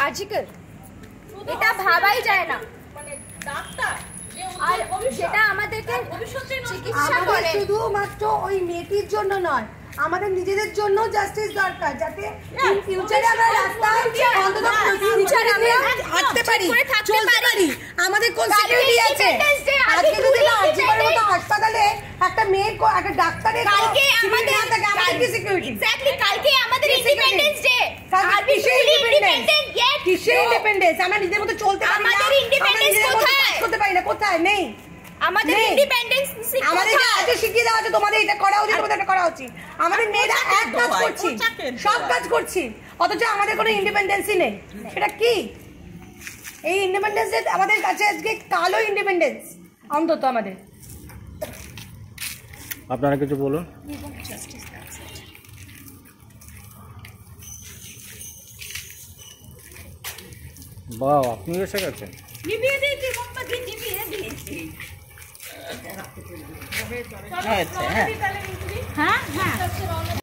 Article এটা ভাবাই যায় না। মানে ডাক্তার আর যেটা আমাদেরকে চিকিৎসা করে শুধুমাত্র ওই মেয়েটির জন্য নয়, আমাদের নিজেদের জন্য জাস্টিস দরকার, যাতে ইন ফিউচারে আমরা রাস্তায় অন্তত ফিউচারে আমরা হাঁটতে পারি, চলতে পারি। আমাদের কোন সিকিউরিটি আছে? আজকে যদি আজকের মতো হাসপাতালে একটা মেয়ে একটা ডাক্তারের কালকে আমাদের কি সিকিউরিটি? এক্স্যাক্টলি কালকে আমাদের ইন্ডিপেন্ডেন্স ডে। আর কিসের ইন্ডিপেন্ডেন্স? কিসের ইন্ডিপেন্ডেন্স? আমরা নিজেদের মতো চলতে পারি না, আমাদের ইন্ডিপেন্ডেন্স কোথায়? করতে পারি না, কোথায় নেই? আমাদের ইন্ডিপেন্ডেন্স আমাদের আজকে শিখিয়ে দেওয়া আছে, তোমাদের এটা করা উচিত, তোমাদের এটা করা উচিত। আমাদের মেয়েরা এক কাজ করছি, সব কাজ করছি, অথচ আমাদের কোনো ইন্ডিপেন্ডেন্সই নেই। এটা কি? এই ইন্ডিপেন্ডেন্স আমাদের কাছে আজকে কালো ইন্ডিপেন্ডেন্স অন্তত আমাদের। আপনারা কিছু বলুন। বাহ, আপনি এসে গেছেন। নিভিয়ে দিয়েছি, মোমবাতি নিভিয়ে দিয়েছি। হ্যাঁ হ্যাঁ।